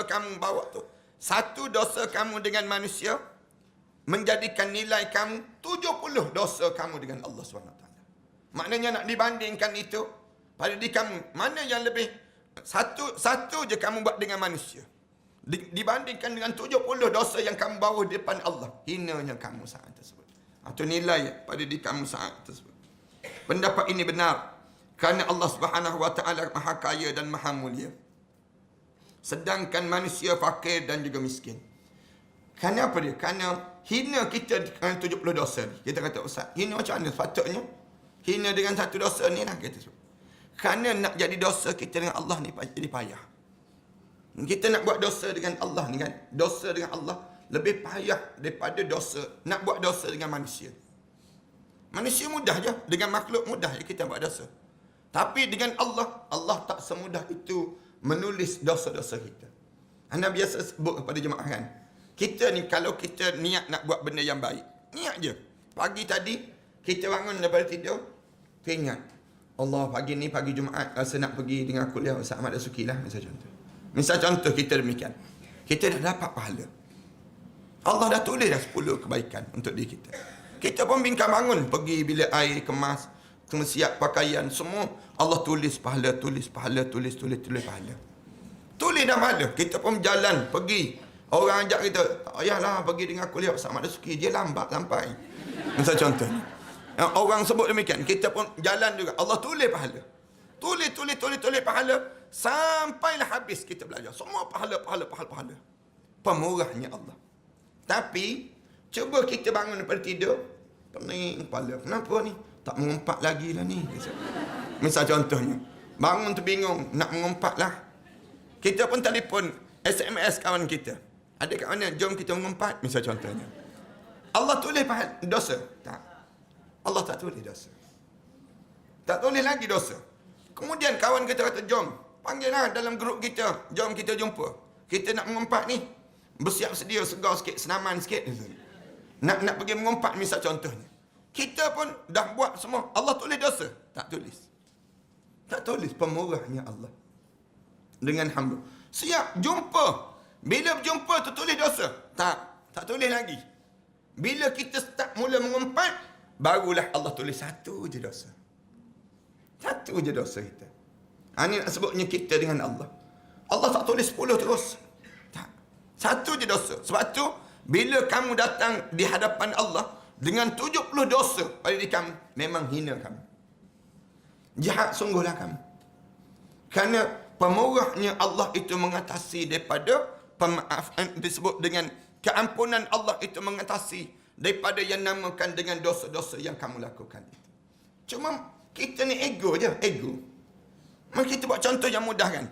kamu bawa tu. Satu dosa kamu dengan manusia menjadikan nilai kamu 70 dosa kamu dengan Allah SWT. Maknanya nak dibandingkan itu pada diri kamu, mana yang lebih satu je kamu buat dengan manusia dibandingkan dengan 70 dosa yang kamu bawa di depan Allah. Hinanya kamu saat tersebut. Atau nilai pada diri kamu saat tersebut. Pendapat ini benar kerana Allah Subhanahu Wa Taala Maha Kaya dan Maha Mulia. Sedangkan manusia fakir dan juga miskin. Kerana apa dia? Kerana hina kita dengan 70 dosa ni. Kita kata, Ustaz, hina macam mana sepatutnya? Hina dengan satu dosa ni lah kita sebut. Kerana nak jadi dosa kita dengan Allah ni jadi payah. Kita nak buat dosa dengan Allah ni kan. Dosa dengan Allah lebih payah daripada dosa. Nak buat dosa dengan manusia. Manusia mudah je. Dengan makhluk mudah je kita buat dosa. Tapi dengan Allah, Allah tak semudah itu menulis dosa-dosa kita. Anda biasa sebut kepada jemaah kan. Kita ni kalau kita niat nak buat benda yang baik. Niat je. Pagi tadi, kita bangun daripada tidur. Kita ingat. Allah pagi ni, pagi Jumaat, rasa nak pergi dengan kuliah Ustaz Ahmad Dasuki lah. Misal contoh kita demikian. Kita dah dapat pahala. Allah dah tulis dah 10 kebaikan untuk diri kita. Kita pun bingkang bangun. Pergi bilik air, kemas, siap pakaian, semua. Allah tulis pahala, tulis pahala, tulis pahala. Tulis dah pahala. Kita pun jalan, pergi. Orang ajak kita, tak payahlah pergi dengan kuliah Ustaz Ahmad Dasuki. Dia lambat sampai. Misal contoh. Orang sebut demikian. Kita pun jalan juga. Allah tulis pahala. Tulis pahala. Sampailah habis kita belajar. Semua pahala. Pemurahnya Allah. Tapi, cuba kita bangun daripada tidur. Pening kepala. Kenapa ni? Tak mengumpat lagi lah ni. Misal contohnya. Bangun tu bingung. Nak mengumpat lah. Kita pun telefon SMS kawan kita. Ada kat mana? Jom kita mengumpat. Misal contohnya. Allah tulis pahala. Dosa? Tak. Allah tak tulis dosa. Tak tulis lagi dosa. Kemudian kawan kita kata, jom. Panggillah dalam grup kita. Jom kita jumpa. Kita nak mengumpat ni. Bersiap sedia, segar sikit, senaman sikit. Nak pergi mengumpat misal contohnya. Kita pun dah buat semua. Allah tulis dosa? Tak tulis. Tak tulis pemurahnya Allah. Dengan hamba. Siap, jumpa. Bila berjumpa tu tulis dosa? Tak tulis lagi. Bila kita start mula mengumpat, barulah Allah tulis satu je dosa. Satu je dosa kita. Ini nak sebutnya kita dengan Allah. Allah tak tulis 10 terus. Tak. Satu je dosa. Sebab tu, bila kamu datang di hadapan Allah dengan 70 dosa pada diri kamu, memang hina kamu. Jahat sungguhlah kamu. Kerana pemurahnya Allah itu mengatasi daripada pemaafan, disebut dengan keampunan Allah itu mengatasi daripada yang namakan dengan dosa-dosa yang kamu lakukan itu. Cuma kita ni ego je, ego. Maka kita buat contoh yang mudah kan.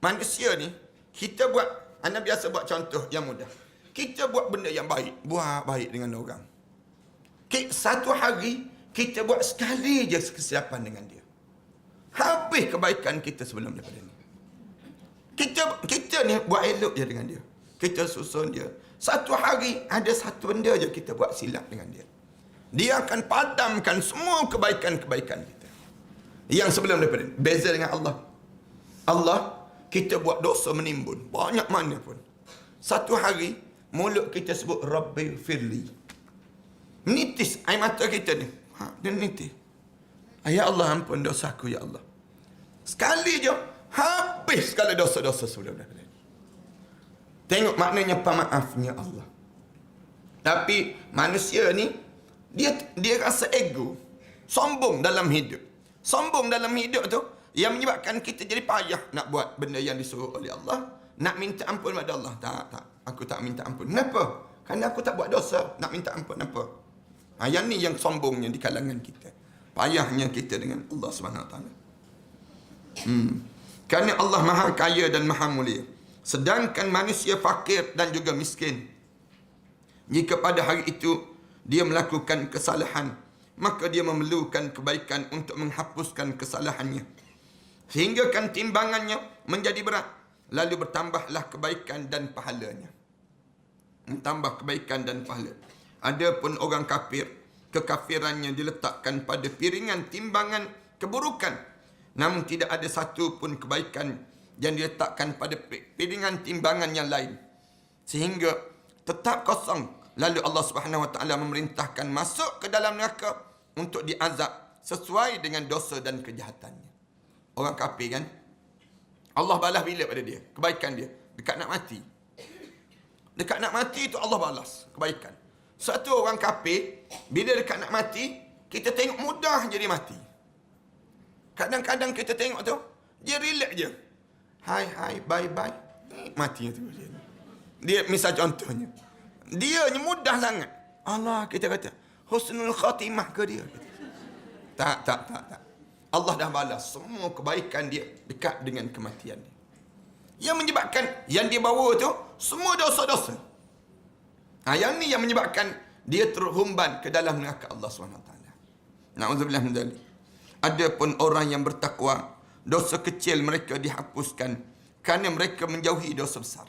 manusia ni, kita buat, anda biasa buat contoh yang mudah. Kita buat benda yang baik, buat baik dengan orang. Satu hari, kita buat sekali je kesilapan dengan dia. Habis kebaikan kita sebelum daripada ni. Kita ni buat elok je dengan dia. Kita susun dia. Satu hari, ada satu benda je kita buat silap dengan dia. Dia akan padamkan semua kebaikan-kebaikan kita. Yang sebelum daripada ni. Beza dengan Allah. Allah, kita buat dosa menimbun. Banyak mana pun. Satu hari, mulut kita sebut Rabbi firli. Menitis air mata kita ni. Dia menitis. Ya Allah, ampun dosaku ya Allah. Sekali je, habis segala dosa-dosa sebelum daripada ni. Tengok maknanya pemaafnya Allah. Tapi manusia ni, dia rasa ego. Sombong dalam hidup. Sombong dalam hidup tu, yang menyebabkan kita jadi payah nak buat benda yang disuruh oleh Allah. Nak minta ampun pada Allah. Tak. Aku tak minta ampun. Kenapa? Kerana aku tak buat dosa. Nak minta ampun apa? Yang ni yang sombongnya di kalangan kita. Payahnya kita dengan Allah SWT. Kerana Allah maha kaya dan maha mulia. Sedangkan manusia fakir dan juga miskin. Jika pada hari itu dia melakukan kesalahan, maka dia memerlukan kebaikan untuk menghapuskan kesalahannya. Sehingga kan timbangannya menjadi berat. Lalu bertambahlah kebaikan dan pahalanya. Bertambah kebaikan dan pahala. Adapun orang kafir, kekafirannya diletakkan pada piringan timbangan keburukan. Namun tidak ada satu pun kebaikan yang diletakkan pada piringan timbangan yang lain. Sehingga tetap kosong. Lalu Allah SWT memerintahkan masuk ke dalam neraka untuk diazab sesuai dengan dosa dan kejahatannya. Orang kafir kan? Allah balas bila pada dia? Kebaikan dia. Dekat nak mati. Dekat nak mati itu Allah balas kebaikan. Satu orang kafir, bila dekat nak mati, kita tengok mudah je dia mati. Kadang-kadang kita tengok tu, dia relax je. Hai, bye-bye. Mati tu. Dia, misal contohnya. Dia ni mudah sangat. Allah, kita kata, husnul khatimah ke dia? Tak. Allah dah balas semua kebaikan dia dekat dengan kematian dia. Yang menyebabkan, yang dia bawa tu, semua dosa-dosa. Yang ni yang menyebabkan dia terhumban ke dalam neraka Allah SWT. Na'udzubillah min dzalik. Adapun orang yang bertakwa, dosa kecil mereka dihapuskan kerana mereka menjauhi dosa besar.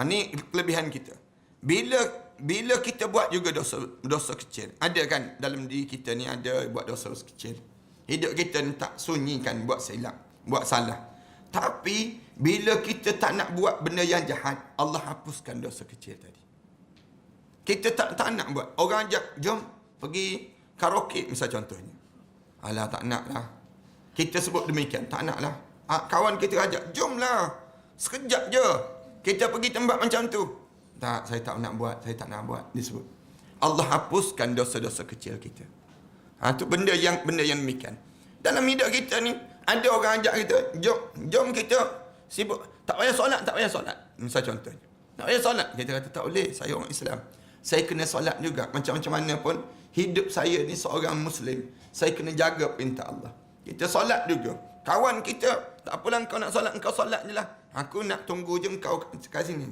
Ini kelebihan kita. Bila kita buat juga dosa kecil. Ada kan dalam diri kita ni ada buat dosa kecil. Hidup kita ni tak sunyikan buat silap, buat salah. Tapi bila kita tak nak buat benda yang jahat, Allah hapuskan dosa kecil tadi. Kita tak nak buat. Orang ajak, jom pergi karaoke misal contohnya. Alah, tak nak lah. Kita sebut demikian, tak nak lah. Kawan kita ajak, jomlah. Sekejap je. Kita pergi tempat macam tu. Tak, saya tak nak buat. Dia sebut. Allah hapuskan dosa-dosa kecil kita. Itu benda yang demikian. Dalam hidup kita ni, ada orang ajak kita, jom kita sibuk. Tak payah solat. Misal contohnya. Tak payah solat. Kita kata, tak boleh. Saya orang Islam. Saya kena solat juga. Macam-macam mana pun, hidup saya ni seorang Muslim. Saya kena jaga perintah Allah. Kita solat juga. Kawan kita, tak apalah kau nak solat, engkau solat je lah. Aku nak tunggu je engkau kat sini.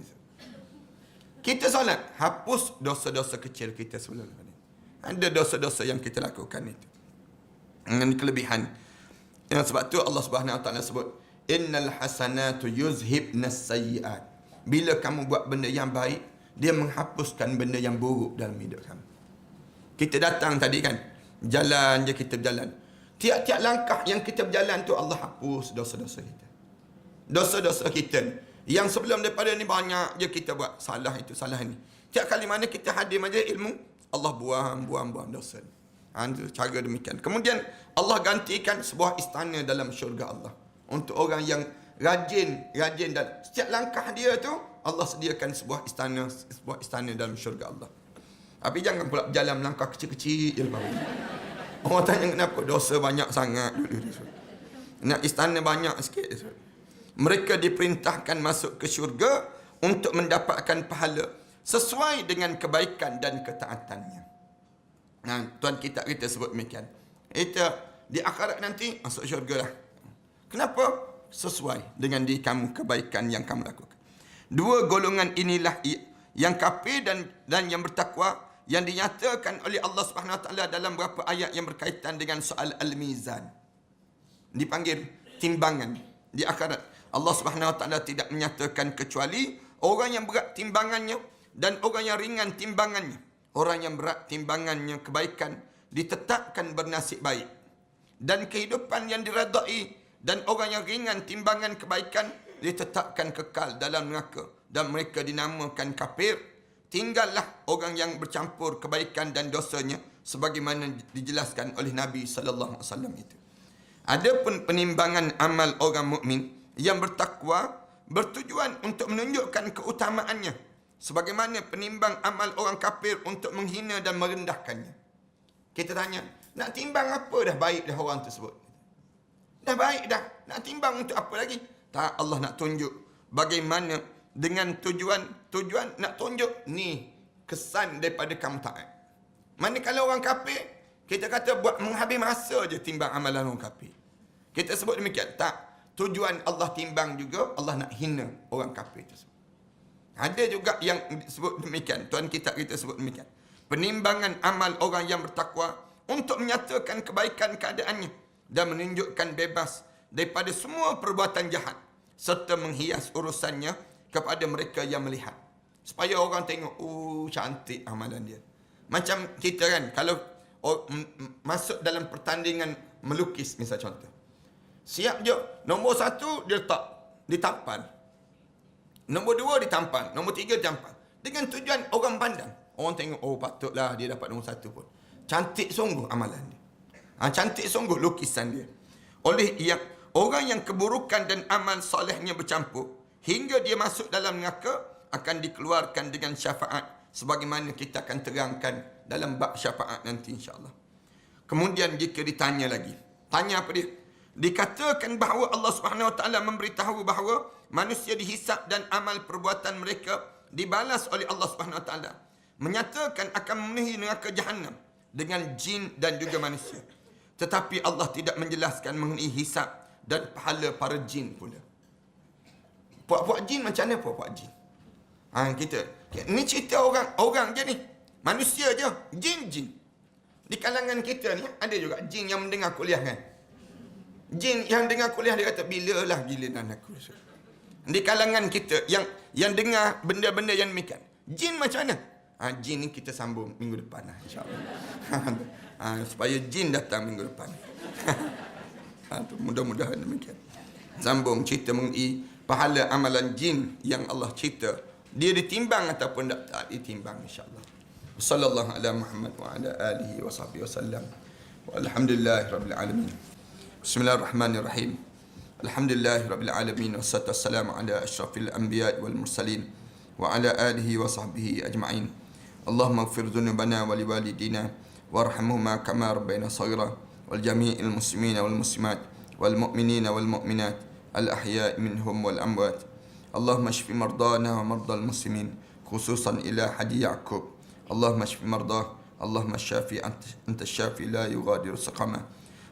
Kita solat. Hapus dosa-dosa kecil kita sebelum ni. Ada dosa-dosa yang kita lakukan itu. Dengan kelebihan. Yang sebab tu Allah SWT sebut, Innal hasanatu yuzhibnas sayyiat. Bila kamu buat benda yang baik, dia menghapuskan benda yang buruk dalam hidup kamu. Kita datang tadi kan, jalan je kita berjalan. Tiap-tiap langkah yang kita berjalan tu Allah hapus dosa-dosa kita. Dosa-dosa kita yang sebelum daripada ni banyak je kita buat salah itu, salah ni. Tiap kali mana kita hadir majlis ilmu, Allah buang dosa ni. Itu cara demikian. Kemudian Allah gantikan sebuah istana dalam syurga Allah. Untuk orang yang rajin dan setiap langkah dia tu Allah sediakan sebuah istana dalam syurga Allah. Tapi jangan pula berjalan melangkah kecil-kecil je lepas. Orang tanya kenapa? Dosa banyak sangat. Nak istana banyak sikit. Mereka diperintahkan masuk ke syurga untuk mendapatkan pahala sesuai dengan kebaikan dan ketaatannya. Nah, Tuan kita sebut demikian. Kita di akhirat nanti masuk syurga lah. Kenapa? sesuai dengan diri kamu kebaikan yang kamu lakukan. Dua golongan inilah yang kafir dan yang bertakwa, yang dinyatakan oleh Allah Subhanahu Wa Taala dalam beberapa ayat yang berkaitan dengan soal al-mizan. Dipanggil timbangan di akhirat. Allah Subhanahu Wa Taala tidak menyatakan kecuali orang yang berat timbangannya dan orang yang ringan timbangannya. Orang yang berat timbangannya kebaikan ditetapkan bernasib baik, dan kehidupan yang diredai, dan orang yang ringan timbangan kebaikan ditetapkan kekal dalam neraka, dan mereka dinamakan kafir. Tinggallah orang yang bercampur kebaikan dan dosanya sebagaimana dijelaskan oleh Nabi sallallahu alaihi wasallam itu. Adapun penimbangan amal orang mukmin yang bertakwa bertujuan untuk menunjukkan keutamaannya, sebagaimana penimbang amal orang kafir untuk menghina dan merendahkannya. Kita tanya, nak timbang apa dah baik dah orang tersebut? Dah baik dah, nak timbang untuk apa lagi? Tak, Allah nak tunjuk bagaimana dengan tujuan nak tunjuk ni kesan daripada kamu taat. Manakala orang kafir, kita kata buat menghabis masa je timbang amalan orang kafir. Kita sebut demikian. Tak, tujuan Allah timbang juga, Allah nak hina orang kafir tersebut. Ada juga yang sebut demikian. Tuan kita sebut demikian. Penimbangan amal orang yang bertakwa untuk menyatakan kebaikan keadaannya dan menunjukkan bebas daripada semua perbuatan jahat, serta menghias urusannya kepada mereka yang melihat, supaya orang tengok, oh cantik amalan dia. Macam kita kan, kalau masuk dalam pertandingan melukis misal contoh, siap je, nombor 1 dia letak ditampal, nombor 2 ditampal, nombor 3 ditampal, dengan tujuan orang pandang. Orang tengok, oh patutlah dia dapat nombor 1 pun. Cantik sungguh amalan dia. Cantik sungguh lukisan dia. Oleh orang yang keburukan dan amal solehnya bercampur, hingga dia masuk dalam neraka, akan dikeluarkan dengan syafaat, sebagaimana kita akan terangkan dalam bab syafaat nanti insya-Allah. Kemudian jika ditanya lagi, tanya apa dia? Dikatakan bahawa Allah Subhanahu Wa Taala memberitahu bahawa manusia dihisap dan amal perbuatan mereka dibalas oleh Allah Subhanahu Wa Taala, menyatakan akan memenuhi neraka Jahannam dengan jin dan juga manusia. Tetapi Allah tidak menjelaskan mengenai hisap dan pahala para jin pula. Puak-puak jin macam mana puak-puak jin? Ni cerita orang je ni. Manusia je, jin. Di kalangan kita ni ada juga jin yang mendengar kuliah kan. Jin yang dengar kuliah dia kata, bilalah giliran aku. Di kalangan kita yang dengar benda-benda yang demikian, jin macam mana? Jin ni kita sambung minggu depan lah, insyaAllah. Supaya jin datang minggu depan. Mudah-mudahan demikian. Sambung cerita mengenai pahala amalan jin yang Allah cerita. Dia ditimbang ataupun tak ditimbang, insyaAllah. Sallallahu ala Muhammad wa ala alihi wa sahbihi wa sallam. Walhamdulillahi rabbil alamin. Bismillahirrahmanirrahim. Alhamdulillahi rabbil alamin. Wassalatu wassalamu ala asyrafil anbiya wal mursalin wa ala alihi wa sahbihi ajma'in. Allahumma ighfir dhunubana wa liwalidina warhamhuma kama rabbayna shaghira wal jami'il muslimina wal muslimat wal mu'minina wal mu'minat al ahya'i minhum wal amwat. Allahumma shfi mardana wa mardal muslimin khususan ila Haji Ya'qub. Allahumma shfi mardah, Allahumma syafi anta syafi la yughadiru saqama.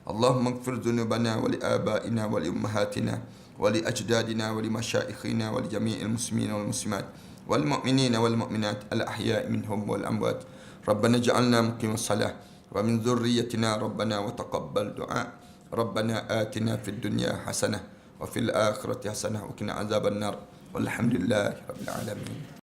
Allahumma ighfir dhunubana wa li abaina wa li ummahatina wa li ajdadina wa li masyaikhina wa li jami'il muslimina wal muslimat wal mu'minina wal mu'minat al ahya'i minhum wal amwat. Rabbana ja'alna muqimas salah wa min dhurriyyatina rabbana wa taqabbal du'a. Rabbana atina fid dunya hasanah wa fil akhirati hasanah wa qina azaban nar. Walhamdulillahi rabbil alamin.